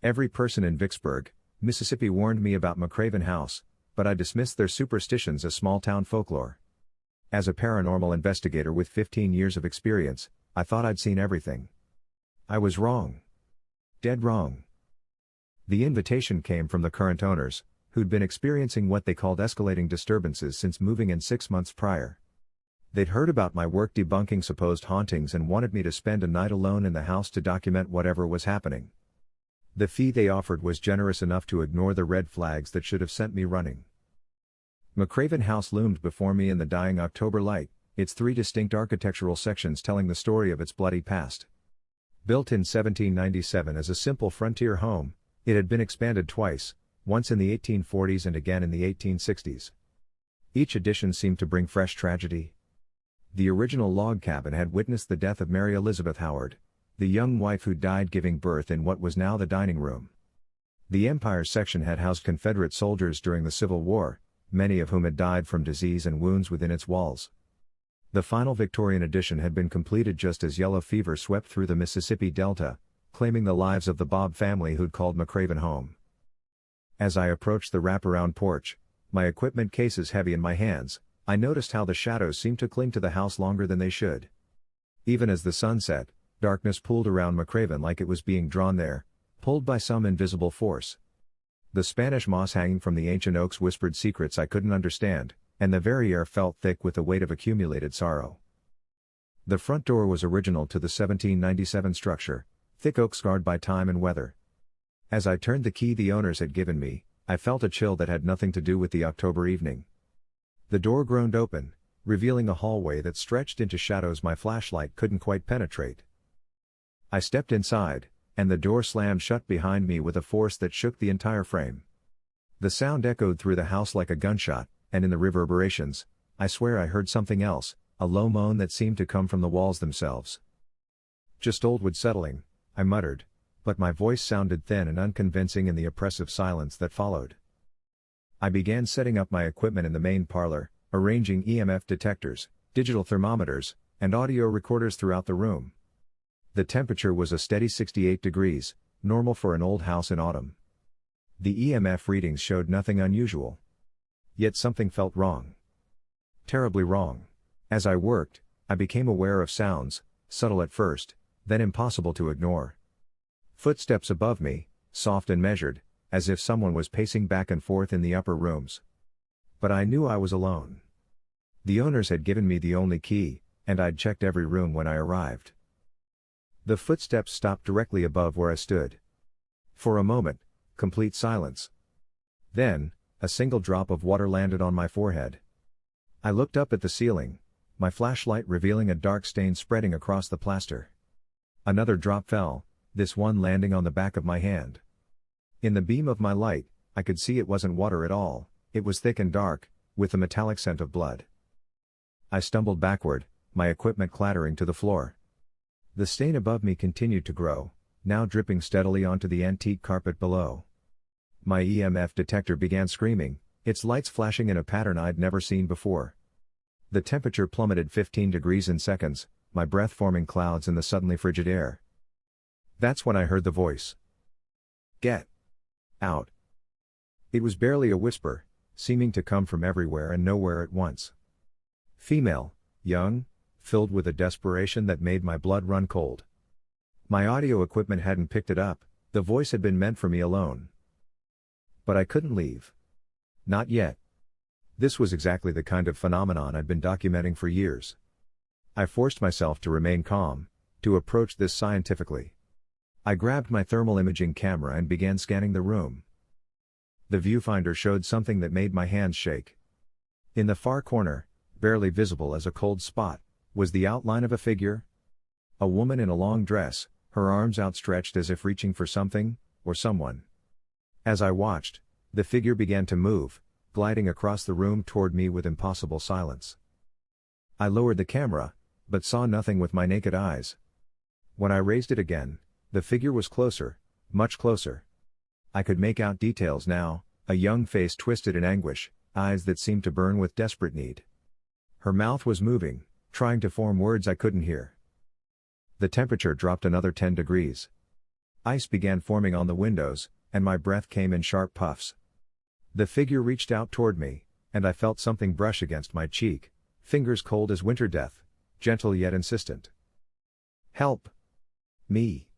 Every person in Vicksburg, Mississippi warned me about McRaven House, but I dismissed their superstitions as small-town folklore. As a paranormal investigator with 15 years of experience, I thought I'd seen everything. I was wrong. Dead wrong. The invitation came from the current owners, who'd been experiencing what they called escalating disturbances since moving in 6 months prior. They'd heard about my work debunking supposed hauntings and wanted me to spend a night alone in the house to document whatever was happening. The fee they offered was generous enough to ignore the red flags that should have sent me running. McRaven House loomed before me in the dying October light, its 3 distinct architectural sections telling the story of its bloody past. Built in 1797 as a simple frontier home, it had been expanded twice, once in the 1840s and again in the 1860s. Each addition seemed to bring fresh tragedy. The original log cabin had witnessed the death of Mary Elizabeth Howard, the young wife who died giving birth in what was now the dining room. The Empire section had housed Confederate soldiers during the Civil War, many of whom had died from disease and wounds within its walls. The final Victorian addition had been completed just as yellow fever swept through the Mississippi Delta, claiming the lives of the Bob family who'd called McRaven home. As I approached the wraparound porch, my equipment cases heavy in my hands, I noticed how the shadows seemed to cling to the house longer than they should. Even as the sun set, darkness pooled around McRaven like it was being drawn there, pulled by some invisible force. The Spanish moss hanging from the ancient oaks whispered secrets I couldn't understand, and the very air felt thick with the weight of accumulated sorrow. The front door was original to the 1797 structure, thick oak scarred by time and weather. As I turned the key the owners had given me, I felt a chill that had nothing to do with the October evening. The door groaned open, revealing a hallway that stretched into shadows my flashlight couldn't quite penetrate. I stepped inside, and the door slammed shut behind me with a force that shook the entire frame. The sound echoed through the house like a gunshot, and in the reverberations, I swear I heard something else, a low moan that seemed to come from the walls themselves. "Just old wood settling," I muttered, but my voice sounded thin and unconvincing in the oppressive silence that followed. I began setting up my equipment in the main parlor, arranging EMF detectors, digital thermometers, and audio recorders throughout the room. The temperature was a steady 68 degrees, normal for an old house in autumn. The EMF readings showed nothing unusual. Yet something felt wrong. Terribly wrong. As I worked, I became aware of sounds, subtle at first, then impossible to ignore. Footsteps above me, soft and measured, as if someone was pacing back and forth in the upper rooms. But I knew I was alone. The owners had given me the only key, and I'd checked every room when I arrived. The footsteps stopped directly above where I stood. For a moment, complete silence. Then, a single drop of water landed on my forehead. I looked up at the ceiling, my flashlight revealing a dark stain spreading across the plaster. Another drop fell, this one landing on the back of my hand. In the beam of my light, I could see it wasn't water at all, it was thick and dark, with a metallic scent of blood. I stumbled backward, my equipment clattering to the floor. The stain above me continued to grow, now dripping steadily onto the antique carpet below. My EMF detector began screaming, its lights flashing in a pattern I'd never seen before. The temperature plummeted 15 degrees in seconds, my breath forming clouds in the suddenly frigid air. That's when I heard the voice. "Get out." It was barely a whisper, seeming to come from everywhere and nowhere at once. Female, young, filled with a desperation that made my blood run cold. My audio equipment hadn't picked it up, the voice had been meant for me alone. But I couldn't leave. Not yet. This was exactly the kind of phenomenon I'd been documenting for years. I forced myself to remain calm, to approach this scientifically. I grabbed my thermal imaging camera and began scanning the room. The viewfinder showed something that made my hands shake. In the far corner, barely visible as a cold spot, was the outline of a figure. A woman in a long dress, her arms outstretched as if reaching for something, or someone. As I watched, the figure began to move, gliding across the room toward me with impossible silence. I lowered the camera, but saw nothing with my naked eyes. When I raised it again, the figure was closer, much closer. I could make out details now, a young face twisted in anguish, eyes that seemed to burn with desperate need. Her mouth was moving, trying to form words I couldn't hear. The temperature dropped another 10 degrees. Ice began forming on the windows, and my breath came in sharp puffs. The figure reached out toward me, and I felt something brush against my cheek, fingers cold as winter death, gentle yet insistent. "Help! Me!"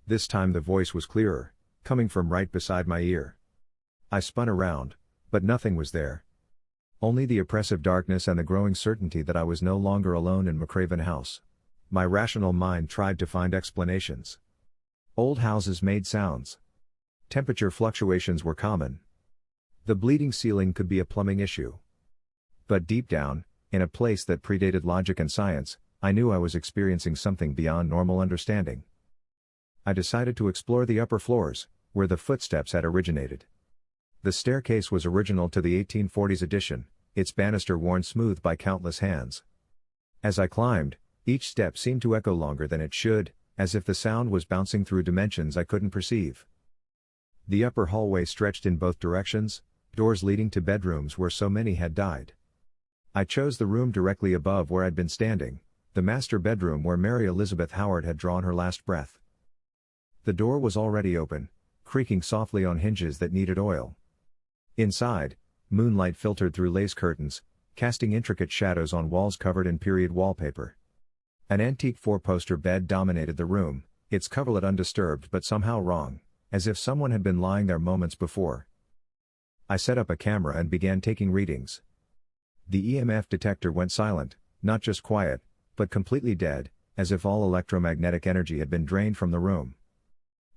This time the voice was clearer, coming from right beside my ear. I spun around, but nothing was there. Only the oppressive darkness and the growing certainty that I was no longer alone in McRaven House. My rational mind tried to find explanations. Old houses made sounds. Temperature fluctuations were common. The bleeding ceiling could be a plumbing issue. But deep down, in a place that predated logic and science, I knew I was experiencing something beyond normal understanding. I decided to explore the upper floors, where the footsteps had originated. The staircase was original to the 1840s edition, its banister worn smooth by countless hands. As I climbed, each step seemed to echo longer than it should, as if the sound was bouncing through dimensions I couldn't perceive. The upper hallway stretched in both directions, doors leading to bedrooms where so many had died. I chose the room directly above where I'd been standing, the master bedroom where Mary Elizabeth Howard had drawn her last breath. The door was already open, creaking softly on hinges that needed oil. Inside, moonlight filtered through lace curtains, casting intricate shadows on walls covered in period wallpaper. An antique four-poster bed dominated the room, its coverlet undisturbed but somehow wrong, as if someone had been lying there moments before. I set up a camera and began taking readings. The EMF detector went silent, not just quiet, but completely dead, as if all electromagnetic energy had been drained from the room.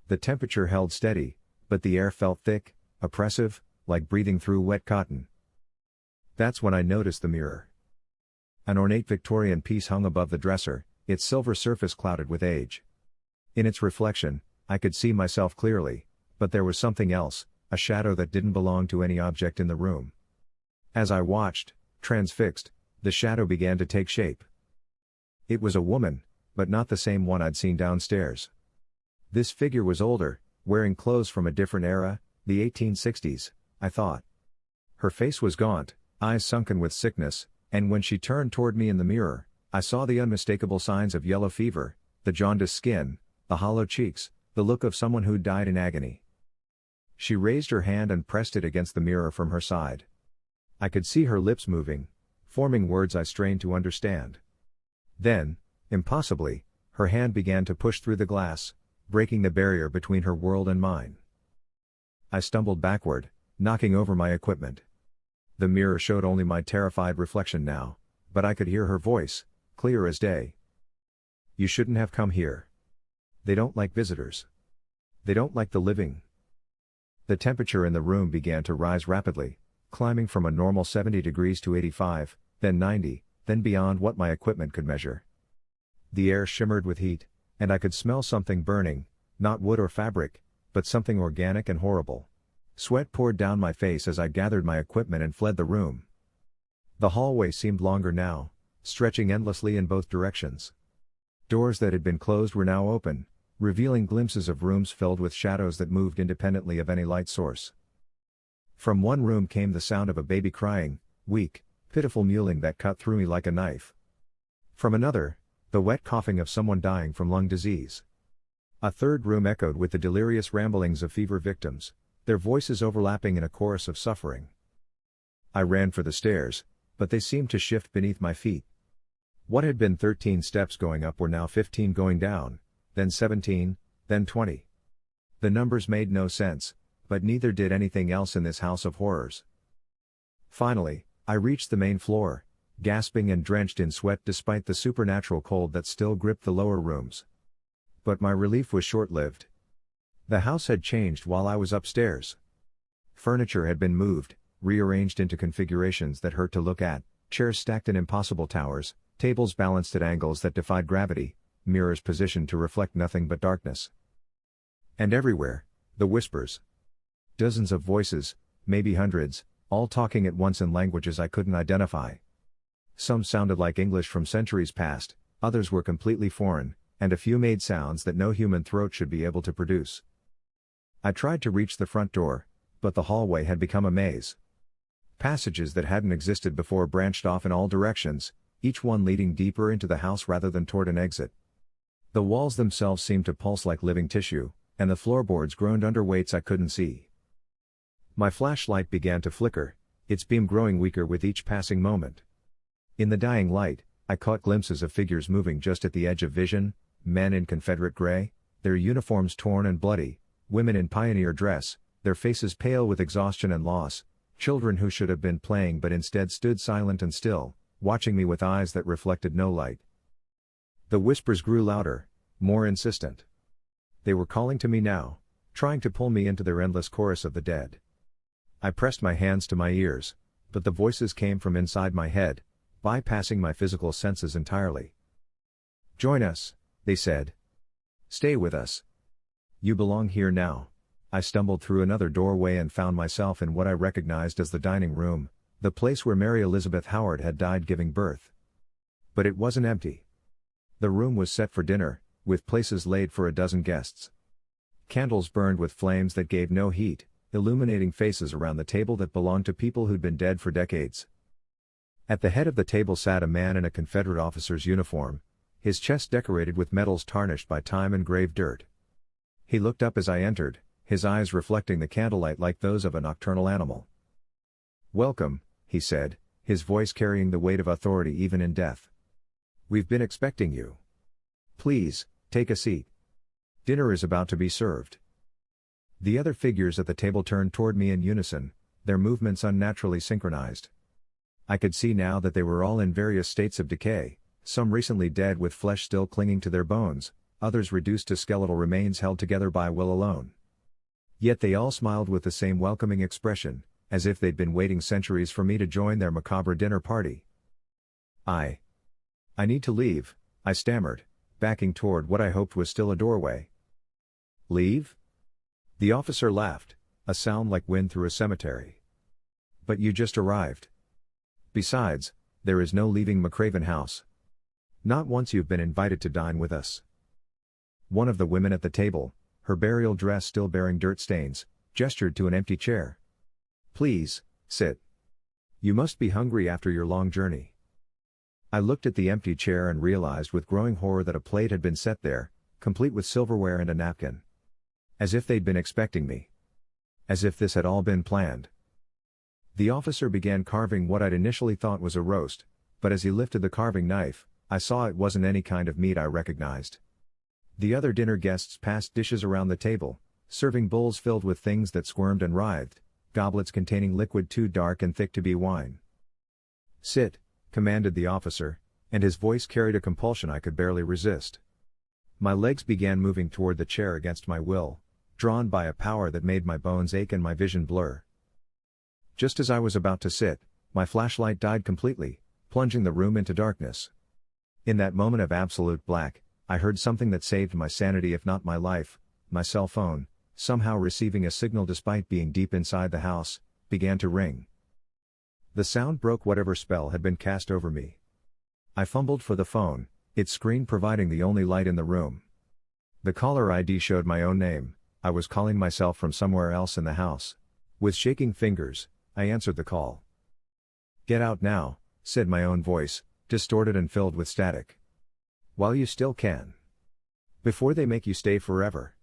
The temperature held steady, but the air felt thick, oppressive, like breathing through wet cotton. That's when I noticed the mirror. An ornate Victorian piece hung above the dresser, its silver surface clouded with age. In its reflection, I could see myself clearly, but there was something else, a shadow that didn't belong to any object in the room. As I watched, transfixed, the shadow began to take shape. It was a woman, but not the same one I'd seen downstairs. This figure was older, wearing clothes from a different era, the 1860s, I thought. Her face was gaunt, eyes sunken with sickness, and when she turned toward me in the mirror, I saw the unmistakable signs of yellow fever, the jaundiced skin, the hollow cheeks, the look of someone who'd died in agony. She raised her hand and pressed it against the mirror from her side. I could see her lips moving, forming words I strained to understand. Then, impossibly, her hand began to push through the glass, breaking the barrier between her world and mine. I stumbled backward, knocking over my equipment. The mirror showed only my terrified reflection now, but I could hear her voice, clear as day. "You shouldn't have come here. They don't like visitors. They don't like the living." The temperature in the room began to rise rapidly, climbing from a normal 70 degrees to 85, then 90, then beyond what my equipment could measure. The air shimmered with heat, and I could smell something burning, not wood or fabric, but something organic and horrible. Sweat poured down my face as I gathered my equipment and fled the room. The hallway seemed longer now, stretching endlessly in both directions. Doors that had been closed were now open, revealing glimpses of rooms filled with shadows that moved independently of any light source. From one room came the sound of a baby crying, weak, pitiful mewling that cut through me like a knife. From another, the wet coughing of someone dying from lung disease. A third room echoed with the delirious ramblings of fever victims, their voices overlapping in a chorus of suffering. I ran for the stairs, but they seemed to shift beneath my feet. What had been 13 steps going up were now 15 going down, then 17, then 20. The numbers made no sense, but neither did anything else in this house of horrors. Finally, I reached the main floor, gasping and drenched in sweat despite the supernatural cold that still gripped the lower rooms. But my relief was short-lived. The house had changed while I was upstairs. Furniture had been moved, rearranged into configurations that hurt to look at, chairs stacked in impossible towers, tables balanced at angles that defied gravity, mirrors positioned to reflect nothing but darkness. And everywhere, the whispers. Dozens of voices, maybe hundreds, all talking at once in languages I couldn't identify. Some sounded like English from centuries past, others were completely foreign, and a few made sounds that no human throat should be able to produce. I tried to reach the front door, but the hallway had become a maze. Passages that hadn't existed before branched off in all directions, each one leading deeper into the house rather than toward an exit. The walls themselves seemed to pulse like living tissue, and the floorboards groaned under weights I couldn't see. My flashlight began to flicker, its beam growing weaker with each passing moment. In the dying light, I caught glimpses of figures moving just at the edge of vision, men in Confederate gray, their uniforms torn and bloody, women in pioneer dress, their faces pale with exhaustion and loss, children who should have been playing but instead stood silent and still, watching me with eyes that reflected no light. The whispers grew louder, more insistent. They were calling to me now, trying to pull me into their endless chorus of the dead. I pressed my hands to my ears, but the voices came from inside my head, bypassing my physical senses entirely. "Join us," they said. "Stay with us. You belong here now." I stumbled through another doorway and found myself in what I recognized as the dining room, the place where Mary Elizabeth Howard had died giving birth. But it wasn't empty. The room was set for dinner, with places laid for a dozen guests. Candles burned with flames that gave no heat, illuminating faces around the table that belonged to people who'd been dead for decades. At the head of the table sat a man in a Confederate officer's uniform, his chest decorated with medals tarnished by time and grave dirt. He looked up as I entered, his eyes reflecting the candlelight like those of a nocturnal animal. "Welcome," he said, his voice carrying the weight of authority even in death. "We've been expecting you. Please, take a seat. Dinner is about to be served." The other figures at the table turned toward me in unison, their movements unnaturally synchronized. I could see now that they were all in various states of decay, some recently dead with flesh still clinging to their bones, others reduced to skeletal remains held together by will alone. Yet they all smiled with the same welcoming expression, as if they'd been waiting centuries for me to join their macabre dinner party. I need to leave," I stammered, backing toward what I hoped was still a doorway. "Leave?" The officer laughed, a sound like wind through a cemetery. "But you just arrived. Besides, there is no leaving McRaven House. Not once you've been invited to dine with us." One of the women at the table, her burial dress still bearing dirt stains, gestured to an empty chair. "Please, sit. You must be hungry after your long journey." I looked at the empty chair and realized with growing horror that a plate had been set there, complete with silverware and a napkin. As if they'd been expecting me. As if this had all been planned. The officer began carving what I'd initially thought was a roast, but as he lifted the carving knife, I saw it wasn't any kind of meat I recognized. The other dinner guests passed dishes around the table, serving bowls filled with things that squirmed and writhed, goblets containing liquid too dark and thick to be wine. "Sit," commanded the officer, and his voice carried a compulsion I could barely resist. My legs began moving toward the chair against my will, drawn by a power that made my bones ache and my vision blur. Just as I was about to sit, my flashlight died completely, plunging the room into darkness. In that moment of absolute black, I heard something that saved my sanity if not my life. My cell phone, somehow receiving a signal despite being deep inside the house, began to ring. The sound broke whatever spell had been cast over me. I fumbled for the phone, its screen providing the only light in the room. The caller ID showed my own name. I was calling myself from somewhere else in the house. With shaking fingers, I answered the call. "Get out now," said my own voice, distorted and filled with static. "While you still can. Before they make you stay forever."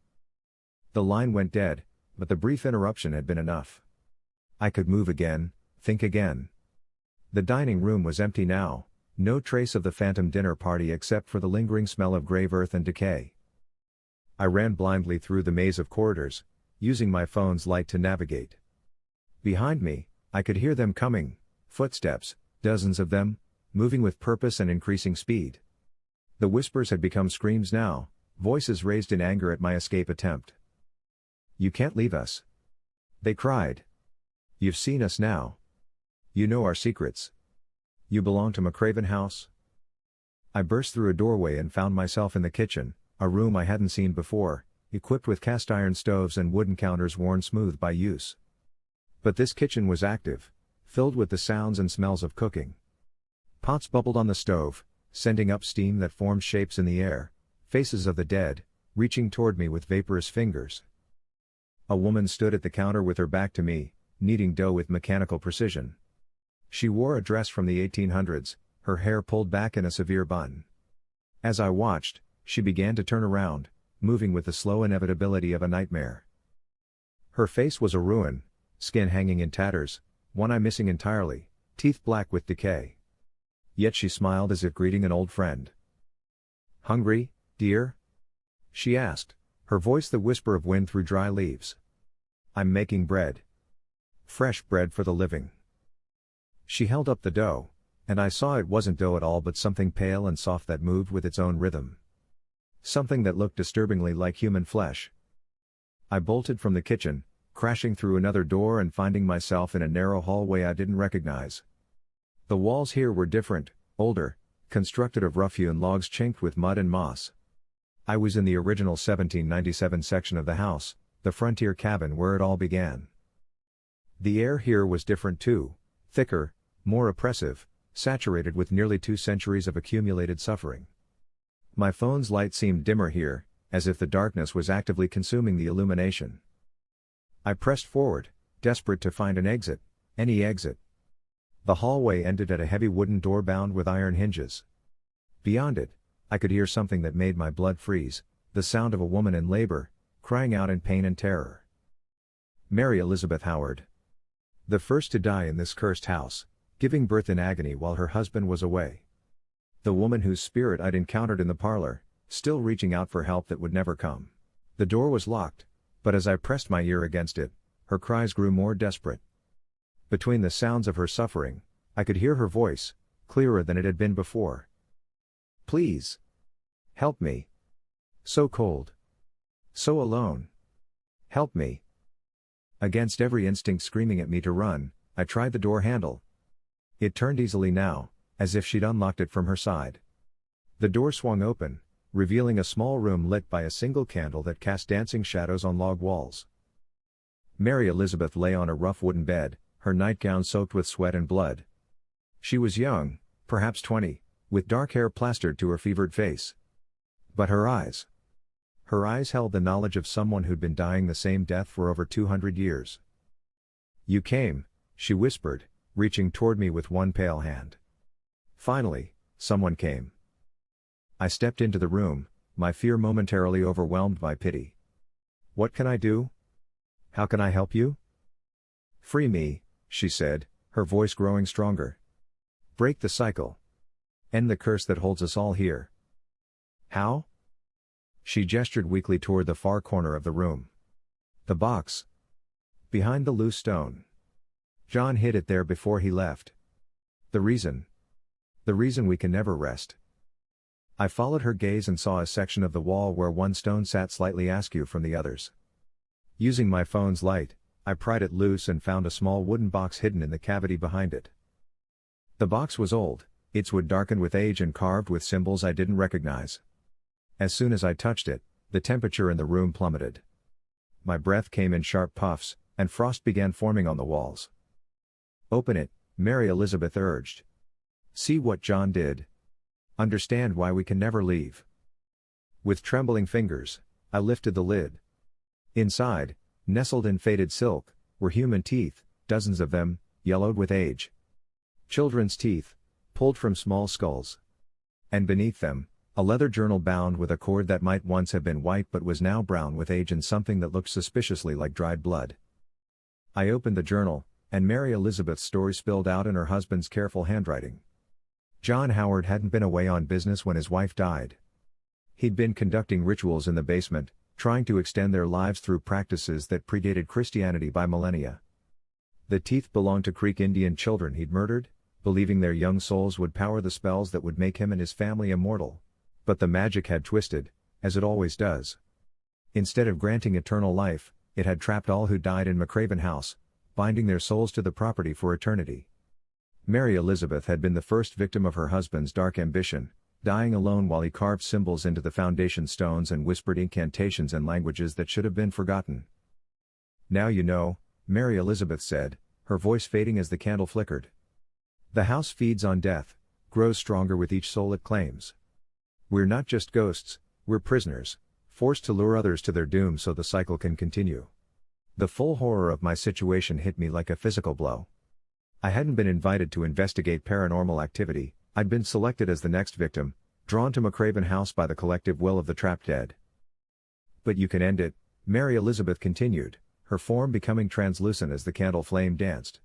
The line went dead, but the brief interruption had been enough. I could move again, think again. The dining room was empty now, no trace of the phantom dinner party except for the lingering smell of grave earth and decay. I ran blindly through the maze of corridors, using my phone's light to navigate. Behind me, I could hear them coming, footsteps, dozens of them, moving with purpose and increasing speed. The whispers had become screams now, voices raised in anger at my escape attempt. "You can't leave us," they cried. "You've seen us now. You know our secrets. You belong to McRaven House." I burst through a doorway and found myself in the kitchen, a room I hadn't seen before, equipped with cast iron stoves and wooden counters worn smooth by use. But this kitchen was active, filled with the sounds and smells of cooking. Pots bubbled on the stove, sending up steam that formed shapes in the air, faces of the dead, reaching toward me with vaporous fingers. A woman stood at the counter with her back to me, kneading dough with mechanical precision. She wore a dress from the 1800s, her hair pulled back in a severe bun. As I watched, She began to turn around, moving with the slow inevitability of a nightmare. Her face was a ruin, skin hanging in tatters, one eye missing entirely, teeth black with decay. Yet she smiled as if greeting an old friend. "Hungry, dear?" she asked, her voice the whisper of wind through dry leaves. "I'm making bread. Fresh bread for the living." She held up the dough, and I saw it wasn't dough at all but something pale and soft that moved with its own rhythm. Something that looked disturbingly like human flesh. I bolted from the kitchen, crashing through another door and finding myself in a narrow hallway I didn't recognize. The walls here were different, older, constructed of rough-hewn logs chinked with mud and moss. I was in the original 1797 section of the house, the frontier cabin where it all began. The air here was different too, thicker, more oppressive, saturated with nearly 2 centuries of accumulated suffering. My phone's light seemed dimmer here, as if the darkness was actively consuming the illumination. I pressed forward, desperate to find an exit, any exit. The hallway ended at a heavy wooden door bound with iron hinges. Beyond it, I could hear something that made my blood freeze, the sound of a woman in labor, crying out in pain and terror. Mary Elizabeth Howard. The first to die in this cursed house, giving birth in agony while her husband was away. The woman whose spirit I'd encountered in the parlor, still reaching out for help that would never come. The door was locked, but as I pressed my ear against it, her cries grew more desperate. Between the sounds of her suffering, I could hear her voice, clearer than it had been before. "Please. Help me. So cold. So alone. Help me." Against every instinct screaming at me to run, I tried the door handle. It turned easily now, as if she'd unlocked it from her side. The door swung open, revealing a small room lit by a single candle that cast dancing shadows on log walls. Mary Elizabeth lay on a rough wooden bed, her nightgown soaked with sweat and blood. She was young, perhaps 20, with dark hair plastered to her fevered face. But her eyes held the knowledge of someone who'd been dying the same death for over 200 years. "You came," she whispered, reaching toward me with one pale hand. Finally, someone came. I stepped into the room, my fear momentarily overwhelmed by pity. "What can I do? How can I help you?" "Free me," she said, her voice growing stronger. "Break the cycle. End the curse that holds us all here." "How?" She gestured weakly toward the far corner of the room. "The box. Behind the loose stone. John hid it there before he left. The reason we can never rest." I followed her gaze and saw a section of the wall where one stone sat slightly askew from the others. Using my phone's light, I pried it loose and found a small wooden box hidden in the cavity behind it. The box was old, its wood darkened with age and carved with symbols I didn't recognize. As soon as I touched it, the temperature in the room plummeted. My breath came in sharp puffs, and frost began forming on the walls. "Open it," Mary Elizabeth urged. "See what John did. Understand why we can never leave." With trembling fingers, I lifted the lid. Inside, nestled in faded silk, were human teeth, dozens of them, yellowed with age. Children's teeth, pulled from small skulls. And beneath them, a leather journal bound with a cord that might once have been white but was now brown with age and something that looked suspiciously like dried blood. I opened the journal, and Mary Elizabeth's story spilled out in her husband's careful handwriting. John Howard hadn't been away on business when his wife died. He'd been conducting rituals in the basement, trying to extend their lives through practices that predated Christianity by millennia. The teeth belonged to Creek Indian children he'd murdered, believing their young souls would power the spells that would make him and his family immortal. But the magic had twisted, as it always does. Instead of granting eternal life, it had trapped all who died in McRaven House, binding their souls to the property for eternity. Mary Elizabeth had been the first victim of her husband's dark ambition, dying alone while he carved symbols into the foundation stones and whispered incantations in languages that should have been forgotten. "Now you know," Mary Elizabeth said, her voice fading as the candle flickered. "The house feeds on death, grows stronger with each soul it claims. We're not just ghosts, we're prisoners, forced to lure others to their doom so the cycle can continue." The full horror of my situation hit me like a physical blow. I hadn't been invited to investigate paranormal activity, I'd been selected as the next victim, drawn to McRaven House by the collective will of the trapped dead. But you can end it, Mary Elizabeth continued, her form becoming translucent as the candle flame danced.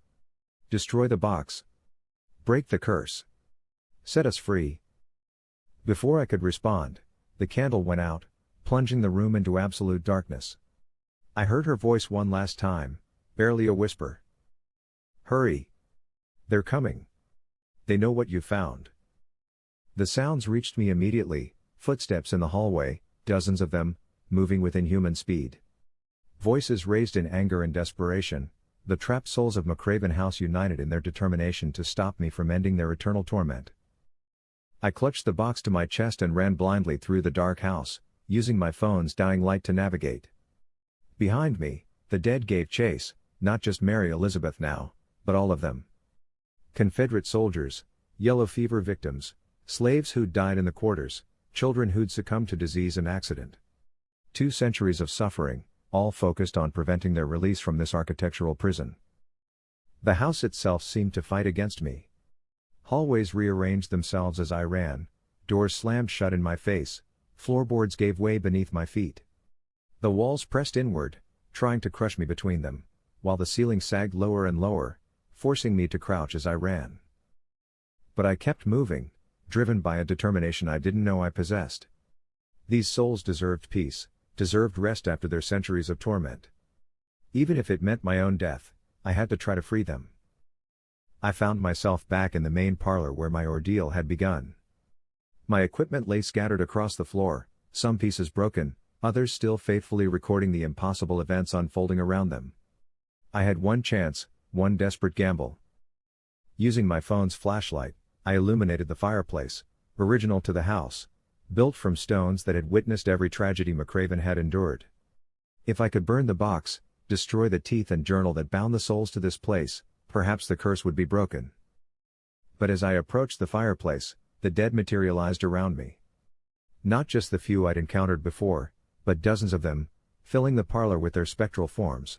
Destroy the box. Break the curse. Set us free. Before I could respond, the candle went out, plunging the room into absolute darkness. I heard her voice one last time, barely a whisper. Hurry. They're coming. They know what you found. The sounds reached me immediately, footsteps in the hallway, dozens of them, moving with inhuman speed. Voices raised in anger and desperation, the trapped souls of McRaven House united in their determination to stop me from ending their eternal torment. I clutched the box to my chest and ran blindly through the dark house, using my phone's dying light to navigate. Behind me, the dead gave chase, not just Mary Elizabeth now, but all of them. Confederate soldiers, yellow fever victims, slaves who'd died in the quarters, children who'd succumbed to disease and accident. 2 centuries of suffering, all focused on preventing their release from this architectural prison. The house itself seemed to fight against me. Hallways rearranged themselves as I ran, doors slammed shut in my face, floorboards gave way beneath my feet. The walls pressed inward, trying to crush me between them, while the ceiling sagged lower and lower, forcing me to crouch as I ran. But I kept moving, driven by a determination I didn't know I possessed. These souls deserved peace, deserved rest after their centuries of torment. Even if it meant my own death, I had to try to free them. I found myself back in the main parlor where my ordeal had begun. My equipment lay scattered across the floor, some pieces broken, others still faithfully recording the impossible events unfolding around them. I had one chance, one desperate gamble. Using my phone's flashlight, I illuminated the fireplace, original to the house, built from stones that had witnessed every tragedy McRaven had endured. If I could burn the box, destroy the teeth and journal that bound the souls to this place, perhaps the curse would be broken. But as I approached the fireplace, the dead materialized around me. Not just the few I'd encountered before, but dozens of them, filling the parlor with their spectral forms.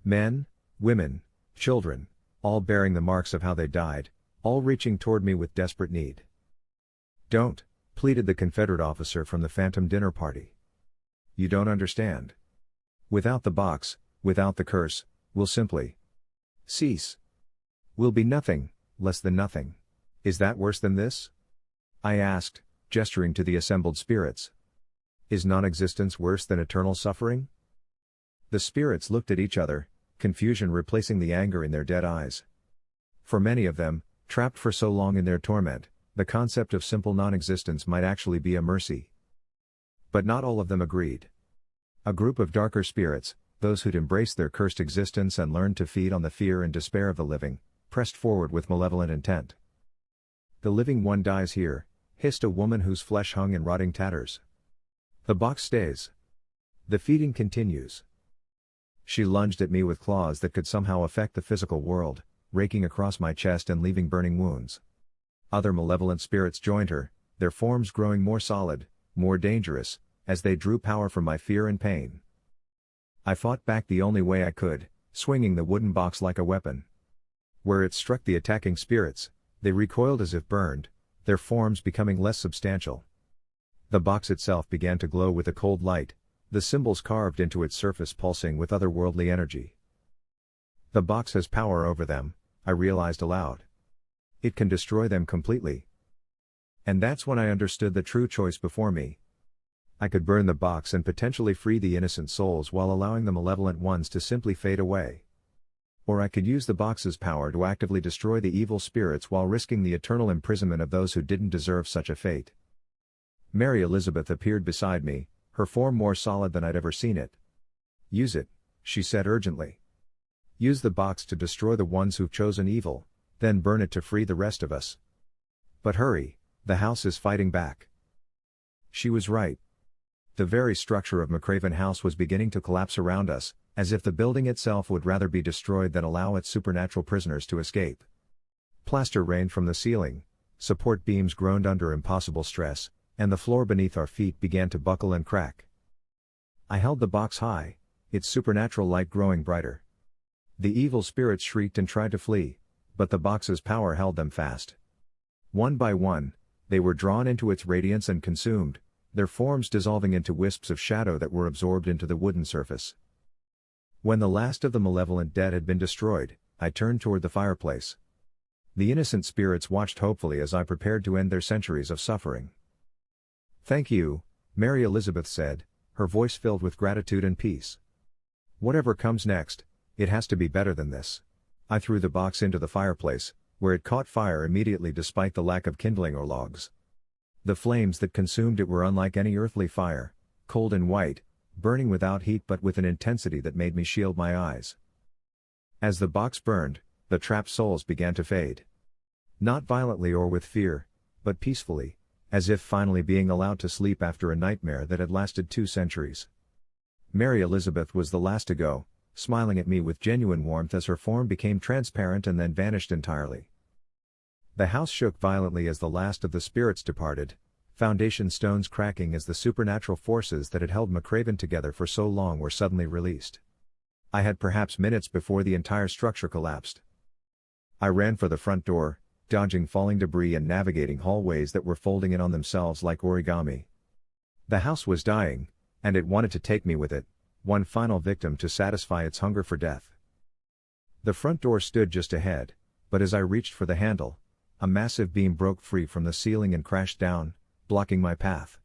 Men, women, children, all bearing the marks of how they died, all reaching toward me with desperate need. Don't, pleaded the Confederate officer from the phantom dinner party. You don't understand. Without the box, without the curse, we'll simply cease. We'll be nothing, less than nothing. Is that worse than this? I asked, gesturing to the assembled spirits. Is non-existence worse than eternal suffering? The spirits looked at each other, confusion replacing the anger in their dead eyes. For many of them, trapped for so long in their torment, the concept of simple non-existence might actually be a mercy. But not all of them agreed. A group of darker spirits, those who'd embraced their cursed existence and learned to feed on the fear and despair of the living, pressed forward with malevolent intent. The living one dies here, hissed a woman whose flesh hung in rotting tatters. The box stays. The feeding continues. She lunged at me with claws that could somehow affect the physical world, raking across my chest and leaving burning wounds. Other malevolent spirits joined her, their forms growing more solid, more dangerous, as they drew power from my fear and pain. I fought back the only way I could, swinging the wooden box like a weapon. Where it struck the attacking spirits, they recoiled as if burned, their forms becoming less substantial. The box itself began to glow with a cold light, the symbols carved into its surface pulsing with otherworldly energy. The box has power over them, I realized aloud. It can destroy them completely. And that's when I understood the true choice before me. I could burn the box and potentially free the innocent souls while allowing the malevolent ones to simply fade away. Or I could use the box's power to actively destroy the evil spirits while risking the eternal imprisonment of those who didn't deserve such a fate. Mary Elizabeth appeared beside me, her form more solid than I'd ever seen it. Use it, she said urgently. Use the box to destroy the ones who've chosen evil, then burn it to free the rest of us. But hurry, the house is fighting back. She was right. The very structure of McRaven House was beginning to collapse around us, as if the building itself would rather be destroyed than allow its supernatural prisoners to escape. Plaster rained from the ceiling, support beams groaned under impossible stress, and the floor beneath our feet began to buckle and crack. I held the box high, its supernatural light growing brighter. The evil spirits shrieked and tried to flee, but the box's power held them fast. One by one, They were drawn into its radiance and consumed, their forms dissolving into wisps of shadow that were absorbed into the wooden surface. When the last of the malevolent dead had been destroyed, I turned toward the fireplace. The innocent spirits watched hopefully as I prepared to end their centuries of suffering. "Thank you," Mary Elizabeth said, her voice filled with gratitude and peace. "Whatever comes next, it has to be better than this." I threw the box into the fireplace, where it caught fire immediately despite the lack of kindling or logs. The flames that consumed it were unlike any earthly fire, cold and white, burning without heat but with an intensity that made me shield my eyes. As the box burned, the trapped souls began to fade. Not violently or with fear, but peacefully, as if finally being allowed to sleep after a nightmare that had lasted 2 centuries. Mary Elizabeth was the last to go, smiling at me with genuine warmth as her form became transparent and then vanished entirely. The house shook violently as the last of the spirits departed, foundation stones cracking as the supernatural forces that had held McRaven together for so long were suddenly released. I had perhaps minutes before the entire structure collapsed. I ran for the front door, dodging falling debris and navigating hallways that were folding in on themselves like origami. The house was dying, and it wanted to take me with it, one final victim to satisfy its hunger for death. The front door stood just ahead, but as I reached for the handle, a massive beam broke free from the ceiling and crashed down, blocking my path.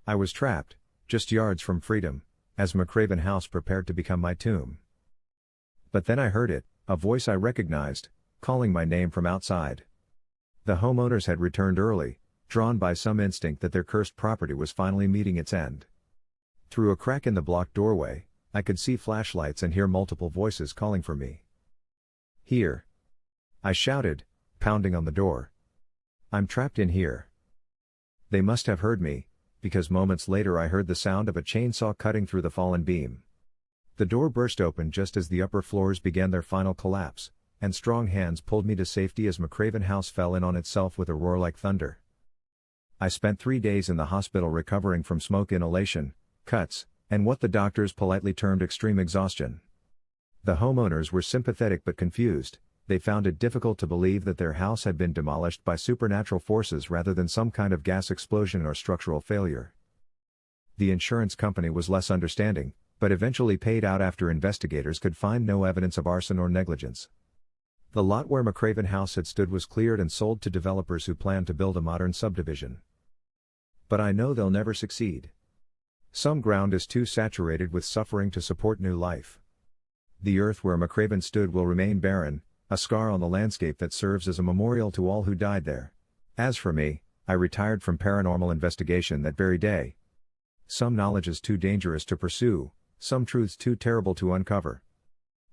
I was trapped, just yards from freedom, as McRaven House prepared to become my tomb. But then I heard it, a voice I recognized, calling my name from outside. The homeowners had returned early, drawn by some instinct that their cursed property was finally meeting its end. Through a crack in the blocked doorway, I could see flashlights and hear multiple voices calling for me. "Here!" I shouted, pounding on the door. "I'm trapped in here." They must have heard me, because moments later I heard the sound of a chainsaw cutting through the fallen beam. The door burst open just as the upper floors began their final collapse, and strong hands pulled me to safety as McRaven House fell in on itself with a roar like thunder. I spent 3 days in the hospital recovering from smoke inhalation, cuts, and what the doctors politely termed extreme exhaustion. The homeowners were sympathetic but confused. They found it difficult to believe that their house had been demolished by supernatural forces rather than some kind of gas explosion or structural failure. The insurance company was less understanding, but eventually paid out after investigators could find no evidence of arson or negligence. The lot where McRaven House had stood was cleared and sold to developers who planned to build a modern subdivision. But I know they'll never succeed. Some ground is too saturated with suffering to support new life. The earth where McRaven stood will remain barren, a scar on the landscape that serves as a memorial to all who died there. As for me, I retired from paranormal investigation that very day. Some knowledge is too dangerous to pursue, some truths too terrible to uncover.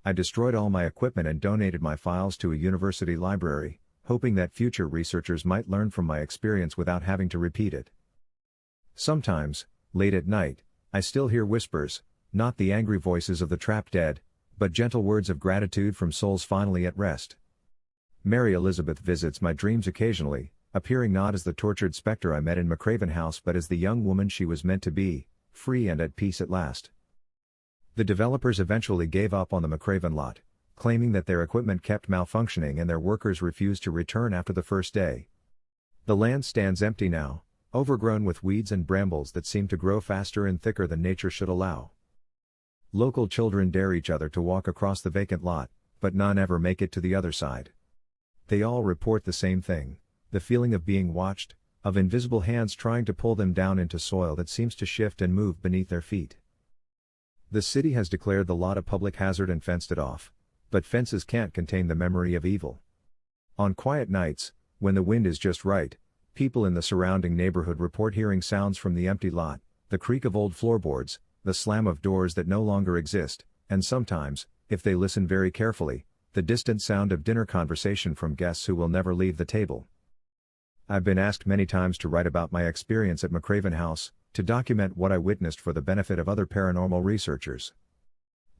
I destroyed all my equipment and donated my files to a university library, hoping that future researchers might learn from my experience without having to repeat it. Sometimes, late at night, I still hear whispers, not the angry voices of the trapped dead, but gentle words of gratitude from souls finally at rest. Mary Elizabeth visits my dreams occasionally, appearing not as the tortured specter I met in McRaven House but as the young woman she was meant to be, free and at peace at last. The developers eventually gave up on the McRaven lot, claiming that their equipment kept malfunctioning and their workers refused to return after the first day. The land stands empty now, overgrown with weeds and brambles that seem to grow faster and thicker than nature should allow. Local children dare each other to walk across the vacant lot, but none ever make it to the other side. They all report the same thing, the feeling of being watched, of invisible hands trying to pull them down into soil that seems to shift and move beneath their feet. The city has declared the lot a public hazard and fenced it off, but fences can't contain the memory of evil. On quiet nights, when the wind is just right, people in the surrounding neighborhood report hearing sounds from the empty lot, the creak of old floorboards, the slam of doors that no longer exist, and sometimes, if they listen very carefully, the distant sound of dinner conversation from guests who will never leave the table. I've been asked many times to write about my experience at McRaven House, to document what I witnessed for the benefit of other paranormal researchers.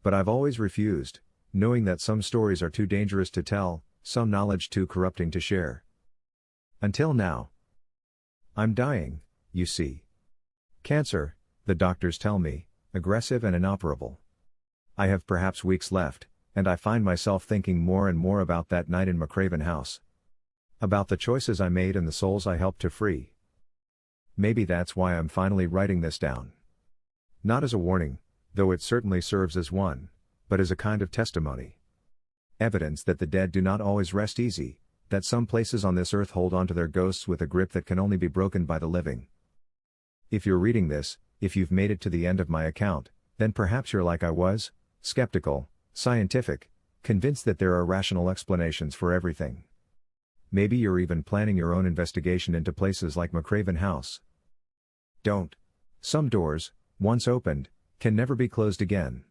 But I've always refused, knowing that some stories are too dangerous to tell, some knowledge too corrupting to share. Until now. I'm dying, you see. Cancer, the doctors tell me, aggressive and inoperable. I have perhaps weeks left, and I find myself thinking more and more about that night in McRaven House. About the choices I made and the souls I helped to free. Maybe that's why I'm finally writing this down. Not as a warning, though it certainly serves as one, but as a kind of testimony. Evidence that the dead do not always rest easy, that some places on this earth hold on to their ghosts with a grip that can only be broken by the living. If you're reading this, if you've made it to the end of my account, then perhaps you're like I was, skeptical, scientific, convinced that there are rational explanations for everything. Maybe you're even planning your own investigation into places like McRaven House. Don't. Some doors, once opened, can never be closed again.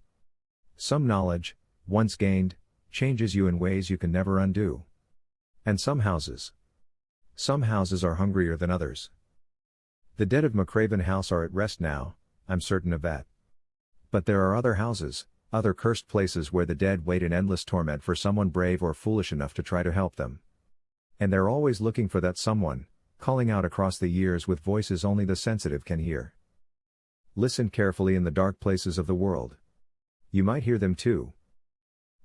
Some knowledge, once gained, changes you in ways you can never undo. And some houses are hungrier than others. The dead of McRaven House are at rest now, I'm certain of that. But there are other houses, other cursed places where the dead wait in endless torment for someone brave or foolish enough to try to help them. And they're always looking for that someone, calling out across the years with voices only the sensitive can hear. Listen carefully in the dark places of the world. You might hear them too.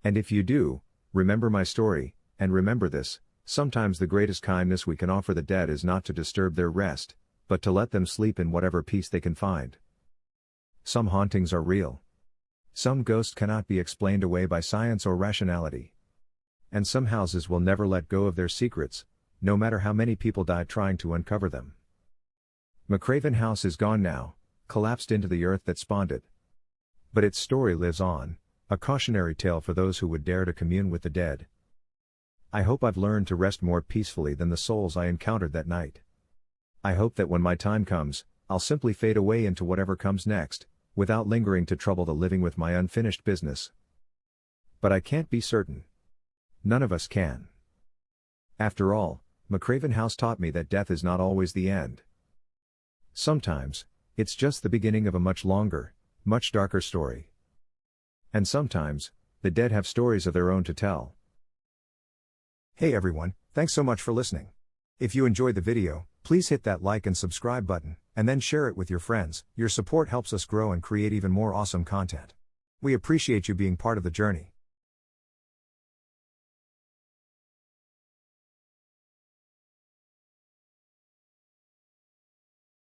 And if you do, remember my story, and remember this: sometimes the greatest kindness we can offer the dead is not to disturb their rest, but to let them sleep in whatever peace they can find. Some hauntings are real. Some ghosts cannot be explained away by science or rationality. And some houses will never let go of their secrets, no matter how many people die trying to uncover them. McRaven House is gone now, collapsed into the earth that spawned it. But its story lives on, a cautionary tale for those who would dare to commune with the dead. I hope I've learned to rest more peacefully than the souls I encountered that night. I hope that when my time comes, I'll simply fade away into whatever comes next, without lingering to trouble the living with my unfinished business. But I can't be certain. None of us can. After all, McRaven House taught me that death is not always the end. Sometimes, it's just the beginning of a much longer, much darker story. And sometimes, the dead have stories of their own to tell. Hey everyone, thanks so much for listening. If you enjoyed the video, please hit that like and subscribe button, and then share it with your friends. Your support helps us grow and create even more awesome content. We appreciate you being part of the journey.